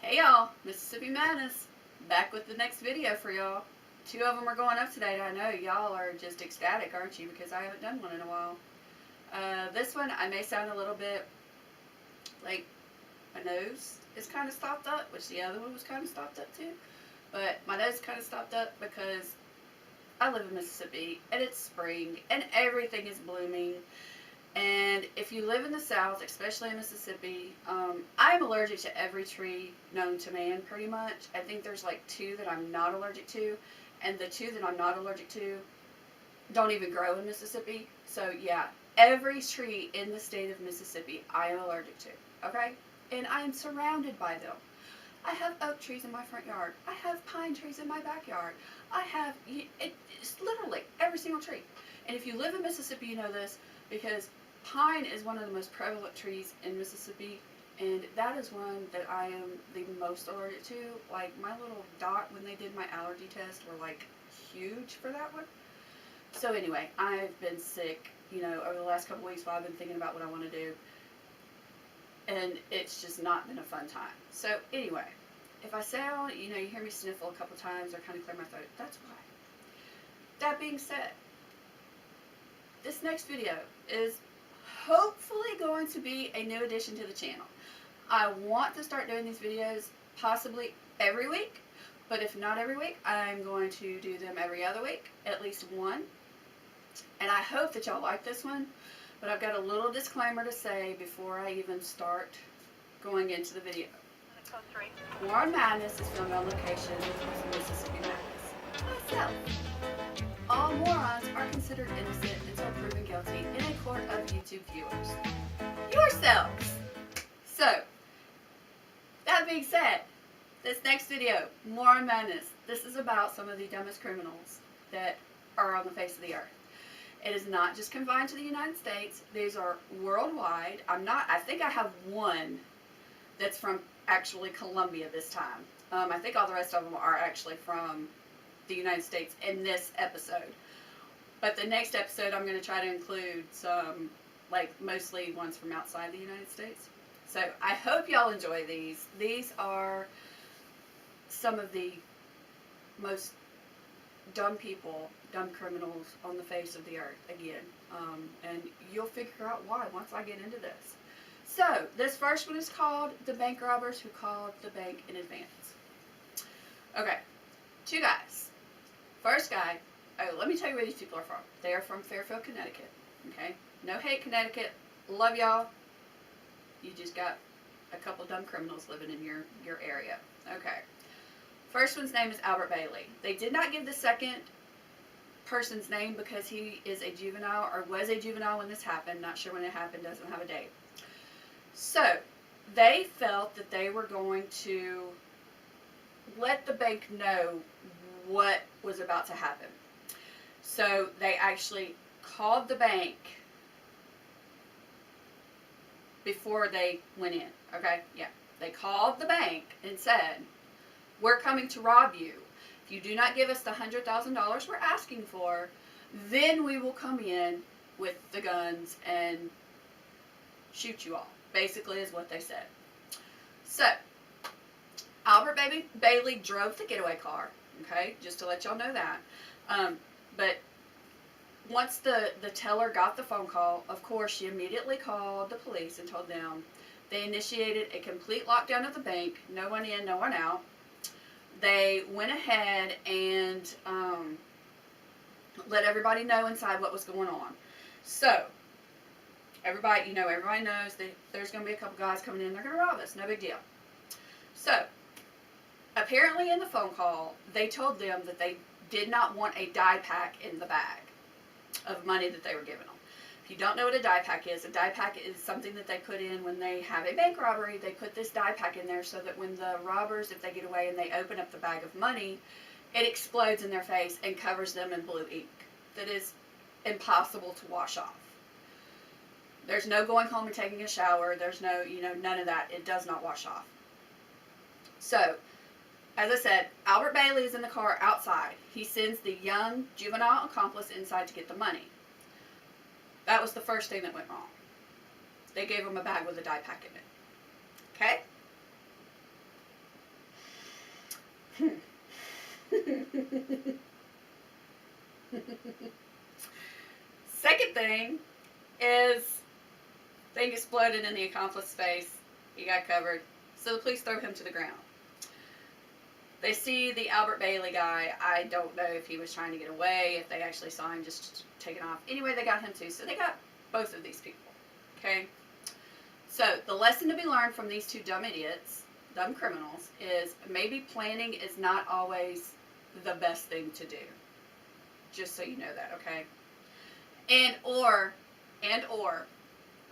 Hey y'all, Mississippi Madness, back with the next video for y'all. Two of them are going up today. I know y'all are just ecstatic, aren't you? Because I haven't done one in a while. This one, I may sound a little bit like my nose is kind of stopped up, which the other one was kind of stopped up too. But my nose is kind of stopped up because I live in Mississippi and it's spring and everything is blooming. And if you live in the South, especially in Mississippi, I'm allergic to every tree known to man, pretty much. I think there's like two that I'm not allergic to, and the two that I'm not allergic to don't even grow in Mississippi. So yeah, every tree in the state of Mississippi I am allergic to, okay? And I am surrounded by them. I have oak trees in my front yard. I have pine trees in my backyard. I have, it's literally every single tree. And if you live in Mississippi, you know this, because pine is one of the most prevalent trees in Mississippi, and that is one that I am the most allergic to. Like, my little dot when they did my allergy test were like huge for that one. So anyway, I've been sick, over the last couple weeks while I've been thinking about what I want to do, and it's just not been a fun time. So anyway, if I sound, you hear me sniffle a couple times or kind of clear my throat, that's why. That being said, this next video is hopefully going to be a new addition to the channel. I want to start doing these videos possibly every week, but if not every week, I'm going to do them every other week, at least one. And I hope that y'all like this one, but I've got a little disclaimer to say before I even start going into the video. Moron Madness is filmed on location in Mississippi Madness. Myself. All morons are considered innocent until proven guilty in a court of YouTube viewers. Yourselves! So, that being said, this next video, Moron Madness, this is about some of the dumbest criminals that are on the face of the earth. It is not just confined to the United States. These are worldwide. I think I have one that's from actually Colombia this time. I think all the rest of them are actually from the United States in this episode. But the next episode I'm going to try to include some, mostly ones from outside the United States. So I hope y'all enjoy these. These are some of the most dumb people, dumb criminals on the face of the earth, again. And you'll figure out why once I get into this. So, this first one is called The Bank Robbers Who Called the Bank in Advance. Okay, two guys. First guy, let me tell you where these people are from. They are from Fairfield, Connecticut. Okay? No hate, Connecticut. Love y'all. You just got a couple dumb criminals living in your area. Okay. First one's name is Albert Bailey. They did not give the second person's name because he is a juvenile or was a juvenile when this happened. Not sure when it happened. Doesn't have a date. So, they felt that they were going to let the bank know what was about to happen. So they actually called the bank before they went in. Okay? Yeah. They called the bank and said, "We're coming to rob you. If you do not give us the $100,000 we're asking for, then we will come in with the guns and shoot you all." Basically is what they said. So, Albert Bailey drove the getaway car. Okay, just to let y'all know that. But once the teller got the phone call, of course, she immediately called the police and told them. They initiated a complete lockdown of the bank. No one in, no one out. They went ahead and let everybody know inside what was going on. So, everybody knows that there's going to be a couple guys coming in. They're going to rob us. No big deal. So, apparently in the phone call, they told them that they did not want a die pack in the bag of money that they were giving them. If you don't know what a die pack is something that they put in when they have a bank robbery. They put this die pack in there so that when the robbers, if they get away and they open up the bag of money, it explodes in their face and covers them in blue ink that is impossible to wash off. There's no going home and taking a shower. There's no, none of that. It does not wash off. So, as I said, Albert Bailey is in the car outside. He sends the young juvenile accomplice inside to get the money. That was the first thing that went wrong. They gave him a bag with a die pack in it. Okay? Second thing is thing exploded in the accomplice's face. He got covered. So the police throw him to the ground. They see the Albert Bailey guy. I don't know if he was trying to get away, if they actually saw him just taking off. Anyway, they got him too. So they got both of these people. Okay? So the lesson to be learned from these two dumb idiots, dumb criminals, is maybe planning is not always the best thing to do. Just so you know that, okay? And or,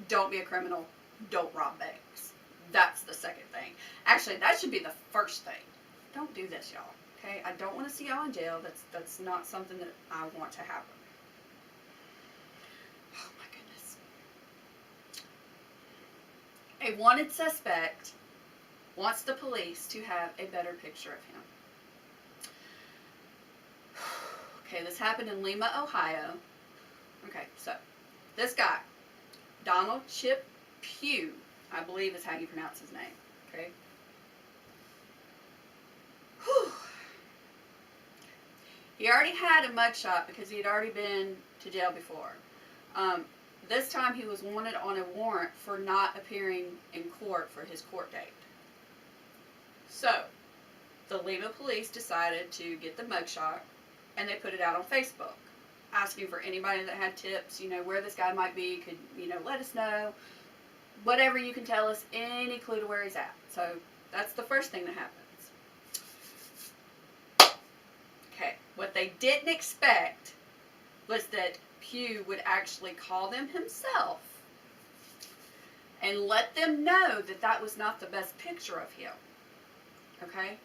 don't be a criminal. Don't rob banks. That's the second thing. Actually, that should be the first thing. Don't do this, y'all. Okay? I don't want to see y'all in jail. That's not something that I want to happen. Oh my goodness. A wanted suspect wants the police to have a better picture of him. Okay, this happened in Lima, Ohio. Okay, so this guy, Donald Chip Pugh, I believe is how you pronounce his name. Okay. Whew. He already had a mugshot because he had already been to jail before. This time he was wanted on a warrant for not appearing in court for his court date. So, the Lima police decided to get the mugshot and they put it out on Facebook, asking for anybody that had tips, where this guy might be, could, let us know. Whatever you can tell us, any clue to where he's at. So, that's the first thing that happens. Okay, what they didn't expect was that Pugh would actually call them himself and let them know that that was not the best picture of him. Okay?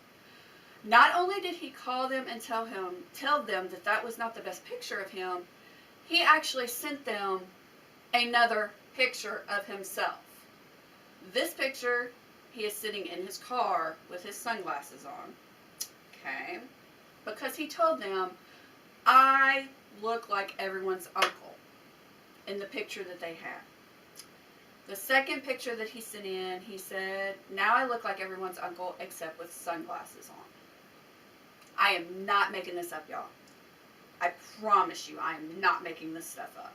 Not only did he call them and tell them that that was not the best picture of him, he actually sent them another picture of himself. This picture, he is sitting in his car with his sunglasses on. Okay? Because he told them, I look like everyone's uncle in the picture that they had. The second picture that he sent in, he said, now I look like everyone's uncle except with sunglasses on. I am not making this up, y'all. I promise you, I am not making this stuff up.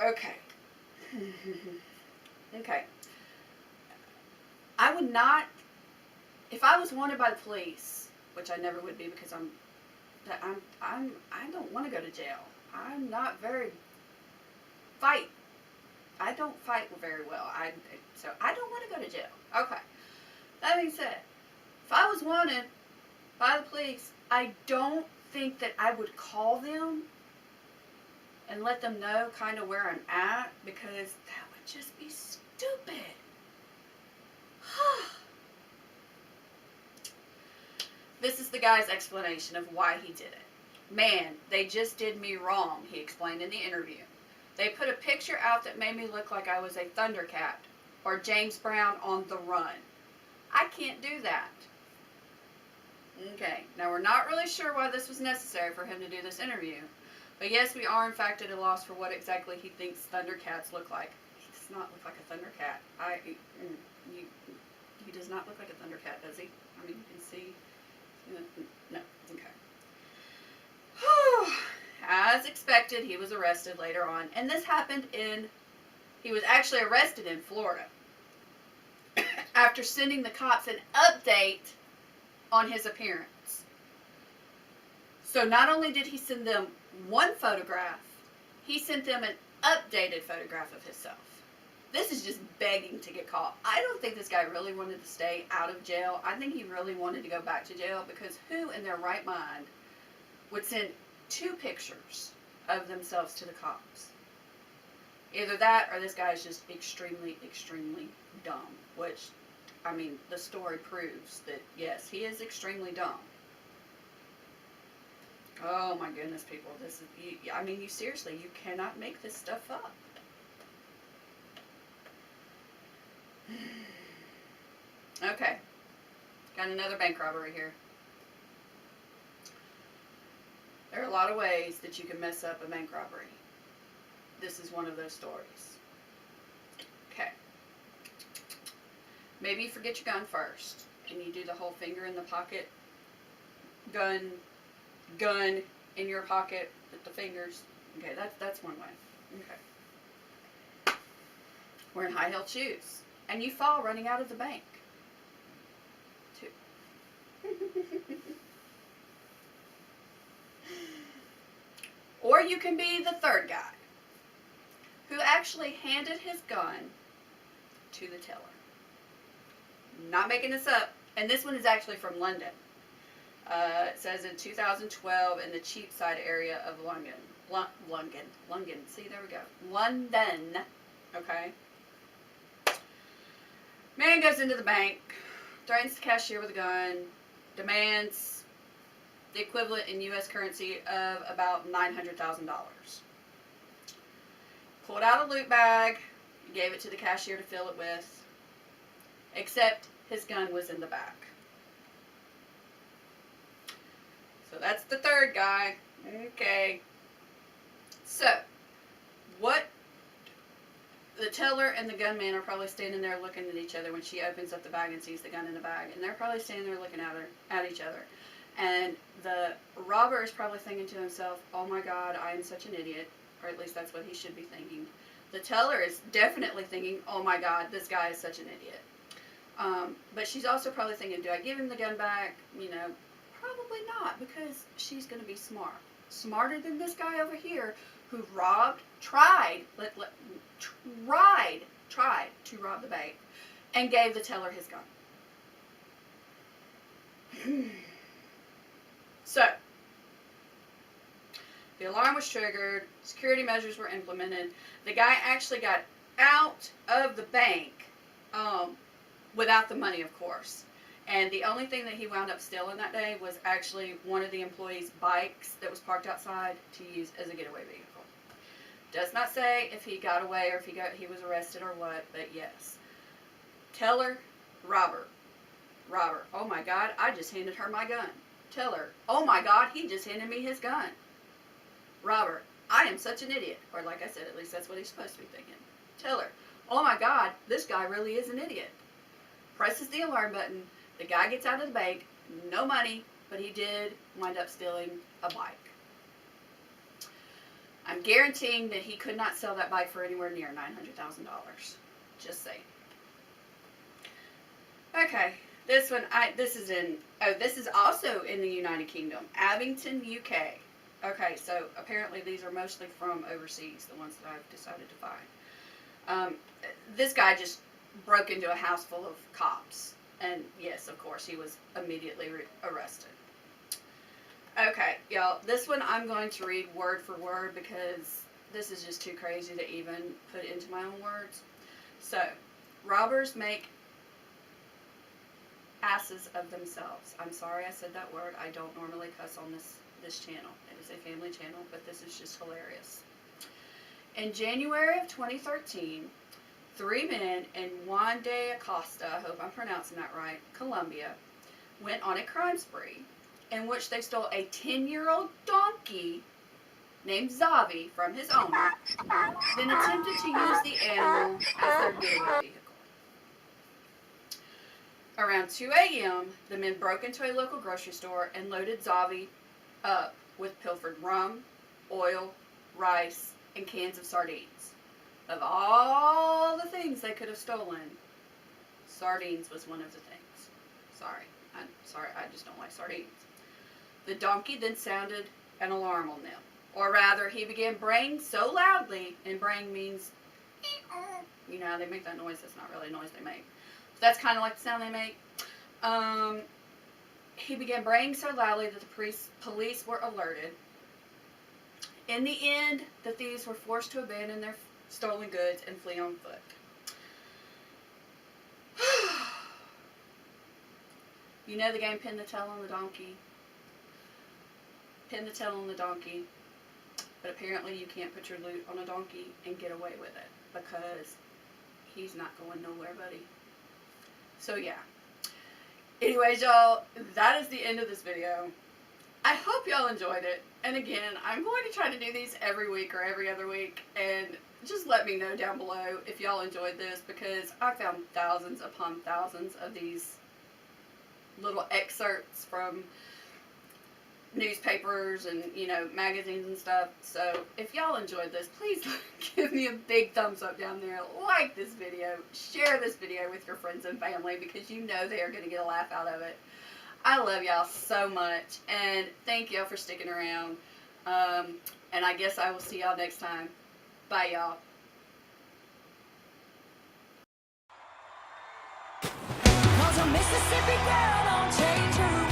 Okay. Okay. I would not, if I was wanted by the police, which I never would be because I don't want to go to jail. I'm not very I don't fight very well. So I don't want to go to jail. Okay. That being said, if I was wanted by the police, I don't think that I would call them and let them know kind of where I'm at, because that would just be stupid. This is the guy's explanation of why he did it. Man, they just did me wrong, he explained in the interview. They put a picture out that made me look like I was a Thundercat or James Brown on the run. I can't do that. Okay, now we're not really sure why this was necessary for him to do this interview. But yes, we are in fact at a loss for what exactly he thinks Thundercats look like. He does not look like a Thundercat. He does not look like a Thundercat, does he? I mean, you can see. No, okay. As expected, he was arrested later on. And this happened he was actually arrested in Florida. After sending the cops an update on his appearance. So not only did he send them one photograph, he sent them an updated photograph of himself. This is just begging to get caught. I don't think this guy really wanted to stay out of jail. I think he really wanted to go back to jail, because who in their right mind would send two pictures of themselves to the cops? Either that or this guy is just extremely, extremely dumb, which, I mean, the story proves that, yes, he is extremely dumb. Oh my goodness, people, this is, you seriously, you cannot make this stuff up. Okay, got another bank robbery here. There are a lot of ways that you can mess up a bank robbery. This is one of those stories. Okay. Maybe you forget your gun first. and you do the whole finger in the pocket, gun in your pocket with the fingers. Okay, that's one way. Okay. Wearing high-heeled shoes, and you fall running out of the bank. 2. Or you can be the third guy who actually handed his gun to the teller. Not making this up. And this one is actually from London. It says in 2012 in the Cheapside area of London. London. See, there we go. London. Okay. Man goes into the bank, threatens the cashier with a gun, demands the equivalent in U.S. currency of about $900,000. Pulled out a loot bag, gave it to the cashier to fill it with, except his gun was in the back. So that's the third guy. Okay. So, what the teller and the gunman are probably standing there looking at each other when she opens up the bag and sees the gun in the bag. And they're probably standing there looking at each other. And the robber is probably thinking to himself, oh my God, I am such an idiot. Or at least that's what he should be thinking. The teller is definitely thinking, oh my God, this guy is such an idiot. But she's also probably thinking, do I give him the gun back? You know, probably not, because she's going to be smart. Smarter than this guy over here who tried to rob the bank and gave the teller his gun. So, the alarm was triggered, security measures were implemented. The guy actually got out of the bank without the money, of course. And the only thing that he wound up stealing that day was actually one of the employees' bikes that was parked outside to use as a getaway vehicle. Does not say if he got away or if he was arrested or what, but yes. Teller, robber. Oh my God, I just handed her my gun. Teller, oh my God, he just handed me his gun. Robber, I am such an idiot. Or like I said, at least that's what he's supposed to be thinking. Teller, oh my God, this guy really is an idiot. Presses the alarm button. The guy gets out of the bank, no money, but he did wind up stealing a bike. I'm guaranteeing that he could not sell that bike for anywhere near $900,000. Just saying. Okay, this one, this is also in the United Kingdom, Abington, UK. Okay, so apparently these are mostly from overseas, the ones that I've decided to find. This guy just broke into a house full of cops. And yes, of course, he was immediately arrested. Okay, y'all, this one I'm going to read word for word because this is just too crazy to even put into my own words. So, robbers make asses of themselves. I'm sorry I said that word. I don't normally cuss on this channel. It is a family channel, but this is just hilarious. In January of 2013, 3 men in Juan de Acosta, I hope I'm pronouncing that right, Colombia, went on a crime spree in which they stole a 10-year-old donkey named Zavi from his owner, then attempted to use the animal as their getaway vehicle. Around 2 a.m., the men broke into a local grocery store and loaded Zavi up with pilfered rum, oil, rice, and cans of sardines. Of all the things they could have stolen, sardines was one of the things. Sorry, I just don't like sardines. The donkey then sounded an alarm on them. Or rather, he began braying so loudly, and braying means, you know, they make that noise. That's not really a noise they make. That's kind of like the sound they make. He began braying so loudly that the police were alerted. In the end, the thieves were forced to abandon their stolen goods and flee on foot. You know the game Pin the Tail on the Donkey? Pin the tail on the donkey. But apparently you can't put your loot on a donkey and get away with it because he's not going nowhere, buddy. So yeah. Anyways, y'all, that is the end of this video. I hope y'all enjoyed it. And again, I'm going to try to do these every week or every other week. And just let me know down below if y'all enjoyed this because I found thousands upon thousands of these little excerpts from newspapers and, you know, magazines and stuff. So if y'all enjoyed this, please give me a big thumbs up down there. Like this video. Share this video with your friends and family because you know they are going to get a laugh out of it. I love y'all so much, and thank y'all for sticking around. And I guess I will see y'all next time. Bye, y'all. 'Cause a Mississippi girl don't change her